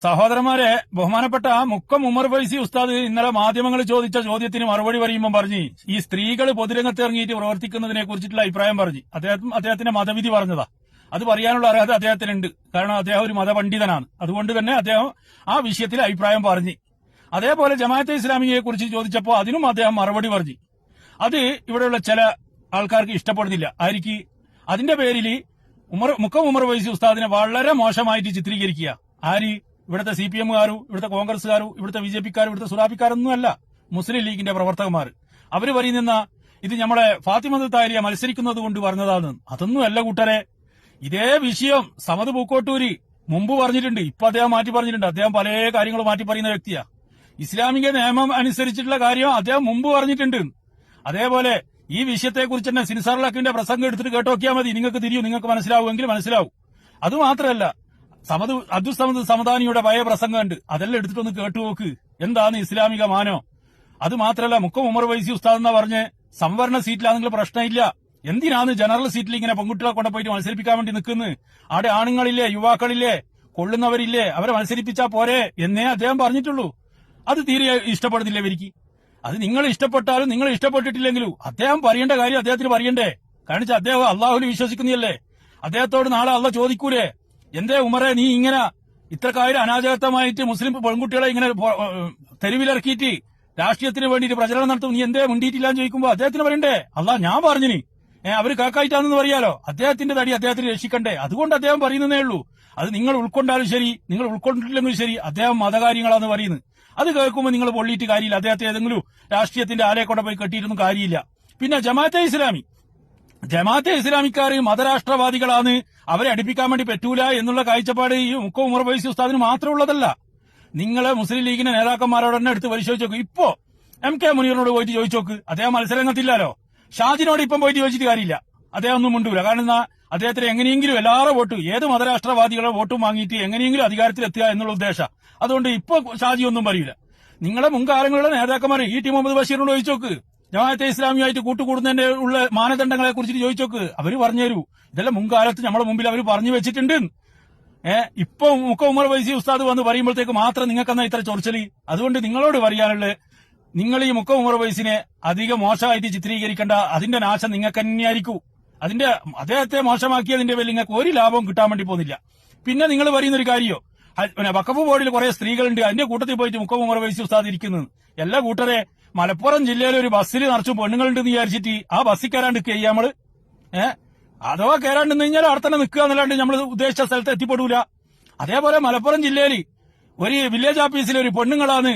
സഹോദരന്മാരെ, ബഹുമാനപ്പെട്ട മുക്കം ഉമർ ഫൈസി ഉസ്താദ് ഇന്നലെ മാധ്യമങ്ങൾ ചോദിച്ച ചോദ്യത്തിന് മറുപടി പറയുമ്പോൾ പറഞ്ഞു, ഈ സ്ത്രീകൾ പൊതുരംഗത്ത് ഇറങ്ങിയിട്ട് പ്രവർത്തിക്കുന്നതിനെ കുറിച്ചിട്ടുള്ള അഭിപ്രായം പറഞ്ഞു. അദ്ദേഹത്തിന്റെ മതവിധി പറഞ്ഞതാ. അത് പറയാനുള്ള അർഹത അദ്ദേഹത്തിനുണ്ട്. കാരണം അദ്ദേഹം ഒരു മതപണ്ഡിതനാണ്. അതുകൊണ്ട് തന്നെ അദ്ദേഹം ആ വിഷയത്തിൽ അഭിപ്രായം പറഞ്ഞു. അതേപോലെ ജമാഅത്തെ ഇസ്ലാമിയെ കുറിച്ച് ചോദിച്ചപ്പോൾ അതിനും അദ്ദേഹം മറുപടി പറഞ്ഞു. അത് ഇവിടെയുള്ള ചില ആൾക്കാർക്ക് ഇഷ്ടപ്പെടുന്നില്ല. ആയിരിക്കും അതിന്റെ പേരിൽ മുക്കം ഉമർ ഫൈസി ഉസ്താദിനെ വളരെ മോശമായിട്ട് ചിത്രീകരിക്കുക. ആര്? ഇവിടുത്തെ CPM-കാരും ഇവിടുത്തെ കോൺഗ്രസ്സുകാരും ഇവിടുത്തെ BJP-ക്കാരും ഇവിടുത്തെ സുറാപ്പിക്കാരൊന്നുമല്ല, മുസ്ലിം ലീഗിന്റെ പ്രവർത്തകന്മാർ. അവര് പറയുന്ന ഇത് നമ്മളെ ഫാത്തിമ താരിയ മത്സരിക്കുന്നത് കൊണ്ട് പറഞ്ഞതാണ്. അതൊന്നുമല്ല കൂട്ടരെ. ഇതേ വിഷയം സമദ് പൂക്കോട്ടൂര് മുമ്പ് പറഞ്ഞിട്ടുണ്ട്. ഇപ്പൊ അദ്ദേഹം മാറ്റി പറഞ്ഞിട്ടുണ്ട്. അദ്ദേഹം പല കാര്യങ്ങളും മാറ്റി പറയുന്ന വ്യക്തിയാ. ഇസ്ലാമിക നിയമം അനുസരിച്ചിട്ടുള്ള കാര്യം അദ്ദേഹം മുമ്പ് പറഞ്ഞിട്ടുണ്ട്. അതേപോലെ ഈ വിഷയത്തെക്കുറിച്ച് തന്നെ സിൻസാർ ലക്കിന്റെ പ്രസംഗം എടുത്തിട്ട് കേട്ടോക്കിയാൽ മതി. നിങ്ങൾക്ക് തിരിയും, നിങ്ങൾക്ക് മനസ്സിലാവുമെങ്കിൽ മനസ്സിലാവും. അതുമാത്രമല്ല, അബ്ദുൽ സമദ് സമദാനിയുടെ പഴയ പ്രസംഗമുണ്ട്. അതെല്ലാം എടുത്തിട്ടൊന്ന് കേട്ടുനോക്ക്. എന്താണ് ഇസ്ലാമിക മാനോ? അത് മാത്രമല്ല, മുക്കം ഉമർ ഫൈസി ഉസ്താദ് എന്നാ പറഞ്ഞ് സംവരണ സീറ്റിലാണെങ്കിൽ പ്രശ്നമില്ല. എന്തിനാണ് ജനറൽ സീറ്റിൽ ഇങ്ങനെ പെൺകുട്ടികളെ കൊണ്ടുപോയിട്ട് മത്സരിപ്പിക്കാൻ വേണ്ടി നിൽക്കുന്നത്? അവിടെ ആണുങ്ങളില്ലേ, യുവാക്കളില്ലേ, കൊള്ളുന്നവരില്ലേ, അവരെ മത്സരിപ്പിച്ചാൽ പോരെ എന്നേ അദ്ദേഹം പറഞ്ഞിട്ടുള്ളൂ. അത് തീരെ ഇഷ്ടപ്പെടുന്നില്ല ഇവർക്ക്. അത് നിങ്ങൾ ഇഷ്ടപ്പെട്ടാലും നിങ്ങൾ ഇഷ്ടപ്പെട്ടിട്ടില്ലെങ്കിലും അദ്ദേഹം പറയേണ്ട കാര്യം അദ്ദേഹത്തിന് പറയണ്ടേ? കാരണം അദ്ദേഹം അള്ളാഹുവിൽ വിശ്വസിക്കുന്നതല്ലേ. അദ്ദേഹത്തോട് നാളെ അള്ളാഹ് ചോദിക്കൂലേ, എന്തേ ഉമറെ നീ ഇങ്ങനെ ഇത്രക്കാര്യം അനാചാരമായിട്ട് മുസ്ലിം പെൺകുട്ടികളെ ഇങ്ങനെ തെരുവിലിറക്കിയിട്ട് രാഷ്ട്രീയത്തിന് വേണ്ടിയിട്ട് പ്രചരണം നടത്തും, നീ എന്തേ മുണ്ടിയിട്ടില്ലാന്ന് ചോദിക്കുമ്പോ അദ്ദേഹത്തിന് പറയണ്ടേ, അള്ളാഹ് ഞാൻ പറഞ്ഞിനി അവര് കാക്കായിട്ടാണെന്ന് പറയാലോ. അദ്ദേഹത്തിന്റെ തടി അദ്ദേഹത്തിന് രക്ഷിക്കണ്ടേ? അതുകൊണ്ട് അദ്ദേഹം പറയുന്നതേ ഉള്ളൂ. അത് നിങ്ങൾ ഉൾക്കൊണ്ടാലും ശരി, നിങ്ങൾ ഉൾക്കൊണ്ടിട്ടില്ലെങ്കിലും ശരി, അദ്ദേഹം മതകാര്യങ്ങളാന്ന് പറയുന്നത്. അത് കേൾക്കുമ്പോൾ നിങ്ങൾ പൊള്ളിയിട്ട് കാര്യമില്ല. അദ്ദേഹത്തെ ഏതെങ്കിലും രാഷ്ട്രീയത്തിന്റെ ആലയെ കൊണ്ട് പോയി കെട്ടിയിട്ടൊന്നും കാര്യമില്ല. പിന്നെ ജമാഅത്തെ ഇസ്ലാമിക്കാർ മതരാഷ്ട്രവാദികളാണ്, അവരെ അടുപ്പിക്കാൻ വേണ്ടി പറ്റൂല എന്നുള്ള കാഴ്ചപ്പാട് ഈ മുക്കം ഉമർ ഫൈസി ഉസ്താദിന് മാത്രമുള്ളതല്ല. നിങ്ങളെ മുസ്ലിം ലീഗിന്റെ നേതാക്കന്മാരോട് തന്നെ എടുത്ത് പരിശോധിച്ച് നോക്ക്. ഇപ്പോ MK മുനീറിനോട് പോയിട്ട് ചോദിച്ചു നോക്ക്. അദ്ദേഹം മത്സരരംഗത്തില്ലല്ലോ. ഷാജിനോട് ഇപ്പം പോയിട്ട് ചോദിച്ചിട്ട് കാര്യമില്ല. അദ്ദേഹം ഒന്നും മുണ്ടൂല. കാരണം അദ്ദേഹത്തിന് എങ്ങനെയെങ്കിലും എല്ലാവരുടെ വോട്ടും, ഏത് മതരാഷ്ട്രവാദികളുടെ വോട്ടും വാങ്ങിയിട്ട് എങ്ങനെയെങ്കിലും അധികാരത്തിലെത്തുക എന്നുള്ള ഉദ്ദേശം. അതുകൊണ്ട് ഇപ്പൊ ഷാജി ഒന്നും പറയില്ല. നിങ്ങളെ മുൻകാലങ്ങളിലെ നേതാക്കന്മാർ E.T. മുഹമ്മദ് ബഷീറിനോട് ചോദിച്ചു നോക്ക്. ജമാഅത്തെ ഇസ്ലാമിയുമായിട്ട് കൂട്ടുകൂടുന്നതിന്റെ ഉള്ള മാനദണ്ഡങ്ങളെ കുറിച്ചിട്ട് ചോദിച്ചു നോക്ക്. അവര് പറഞ്ഞുതരൂ. ഇതെല്ലാം മുൻകാലത്ത് നമ്മളെ മുമ്പിൽ അവർ പറഞ്ഞു വെച്ചിട്ടുണ്ട്. ഇപ്പൊ മുക്കം ഉമർ ഫൈസി ഉസ്താദ് വന്ന് പറയുമ്പോഴത്തേക്ക് മാത്രം നിങ്ങൾക്കെന്നാ ഇത്ര ചൊറിച്ചല്? അതുകൊണ്ട് നിങ്ങളോട് പറയാനുള്ളത്, നിങ്ങൾ ഈ മുക്കം ഉമർ ഫൈസിനെ അധികം മോശമായിട്ട് ചിത്രീകരിക്കേണ്ട. അതിന്റെ നാശം നിങ്ങൾക്ക് തന്നെയായിരിക്കും. അദ്ദേഹത്തെ മോശമാക്കിയതിന്റെ പേരിൽ നിങ്ങൾക്ക് ഒരു ലാഭവും കിട്ടാൻ വേണ്ടി പോകുന്നില്ല. പിന്നെ നിങ്ങൾ പറയുന്നൊരു കാര്യോ, വഖഫ് ബോർഡിൽ കുറെ സ്ത്രീകളുണ്ട്, അതിന്റെ കൂട്ടത്തിൽ പോയിട്ട് മുക്കം ഉമർ ഫൈസി ഉസ്താദ് ഇരിക്കുന്നത്. എല്ലാ കൂട്ടരെ മലപ്പുറം ജില്ലയിലെ ഒരു ബസ്സിൽ നിറച്ചും പെണ്ണുങ്ങളുണ്ടെന്ന് വിചാരിച്ചിട്ട് ആ ബസ്സിൽ കയറാണ്ട് നിൽക്കുക നമ്മള്. അഥവാ കയറാണ്ടെന്ന് കഴിഞ്ഞാൽ അവിടെ തന്നെ നിൽക്കുക എന്നല്ലാണ്ട് നമ്മൾ ഉദ്ദേശിച്ച സ്ഥലത്ത് എത്തിപ്പെടൂല. അതേപോലെ മലപ്പുറം ജില്ലയിൽ ഒരു വില്ലേജ് ഓഫീസിൽ ഒരു പെണ്ണുങ്ങളാണ്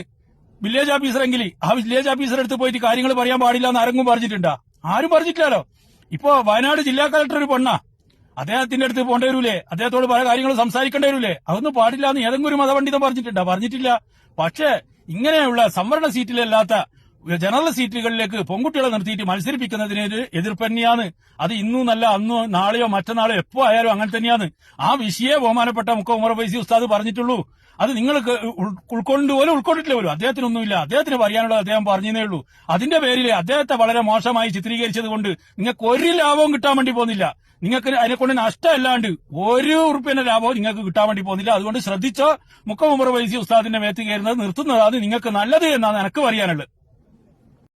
വില്ലേജ് ഓഫീസറെങ്കിൽ ആ വില്ലേജ് ഓഫീസറെ അടുത്ത് പോയിട്ട് കാര്യങ്ങൾ പറയാൻ പാടില്ല എന്ന് ആരെങ്കിലും പറഞ്ഞിട്ടുണ്ടാ? ആരും പറഞ്ഞിട്ടില്ലല്ലോ. ഇപ്പോ വയനാട് ജില്ലാ കളക്ടർ ഒരു പെണ്ണാ, അദ്ദേഹത്തിന്റെ അടുത്ത് പോകേണ്ടി വരൂലേ? അദ്ദേഹത്തോട് പല കാര്യങ്ങളും സംസാരിക്കേണ്ടി വരൂലേ? അതൊന്നും പാടില്ല എന്ന് ഏതെങ്കിലും ഒരു മതപണ്ഡിതം പറഞ്ഞിട്ടുണ്ടാ? പറഞ്ഞിട്ടില്ല. പക്ഷേ ഇങ്ങനെയുള്ള സംവരണ സീറ്റിലല്ലാത്ത ജനറൽ സീറ്റുകളിലേക്ക് പെൺകുട്ടികളെ നിർത്തിയിട്ട് മത്സരിപ്പിക്കുന്നതിന് എതിർപ്പ് തന്നെയാണ്. അത് ഇന്നല്ല, അന്നോ നാളെയോ മറ്റന്നാളോ എപ്പോ ആയാലും അങ്ങനെ തന്നെയാണ്. ആ വിഷയം ബഹുമാനപ്പെട്ട മുക്കം ഉമർ ഫൈസി ഉസ്താദ് പറഞ്ഞിട്ടുള്ളൂ. അത് നിങ്ങൾ ഉൾക്കൊണ്ടിട്ടില്ല പോലും. അദ്ദേഹത്തിനൊന്നുമില്ല. അദ്ദേഹത്തിന് പറയാനുള്ളത് അദ്ദേഹം പറഞ്ഞതേ ഉള്ളൂ. അതിന്റെ പേരിൽ അദ്ദേഹത്തെ വളരെ മോശമായി ചിത്രീകരിച്ചത് കൊണ്ട് നിങ്ങൾക്ക് ഒരു ലാഭവും കിട്ടാൻ വേണ്ടി പോകുന്നില്ല. നിങ്ങൾക്ക് അതിനെക്കൊണ്ട് നഷ്ടമല്ലാണ്ട് ഒരു ഉറുപ്പിന്റെ ലാഭവും നിങ്ങൾക്ക് കിട്ടാൻ വേണ്ടി പോകുന്നില്ല. അതുകൊണ്ട് ശ്രദ്ധിച്ചോ. മുക്കം ഉമർ ഫൈസി ഉസ്താദിന്റെ മേത്ത് കയറുന്നത് നിർത്തുന്നതാണ് നിങ്ങൾക്ക് നല്ലത് എന്നാണ് എനിക്ക് പറയാനുള്ളത്.